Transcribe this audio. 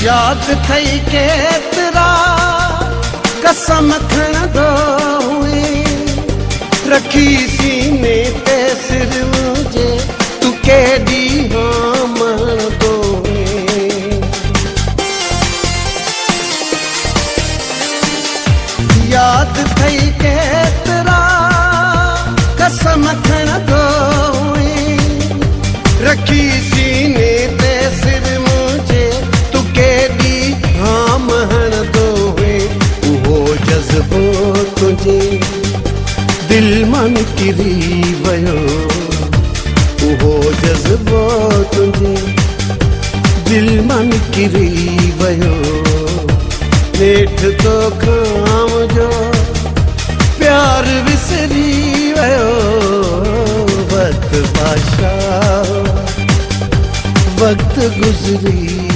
याद थई केतिरा कसम खण दो हुई रखी सीने ते सिर मुझे तू केडी हाँ मन दो याद थई केतिरा कसम खण दो हुई रखी सीने ते सिर मुझे तू केडी हाँ महण दो वो जज्बो तुझे दिल मन किरी वयो वो जज्बो तुझे दिल मन किरी वयो नेठ तो खाम जो प्यार विसरी वयो वक्त बादशाह वक्त गुजरी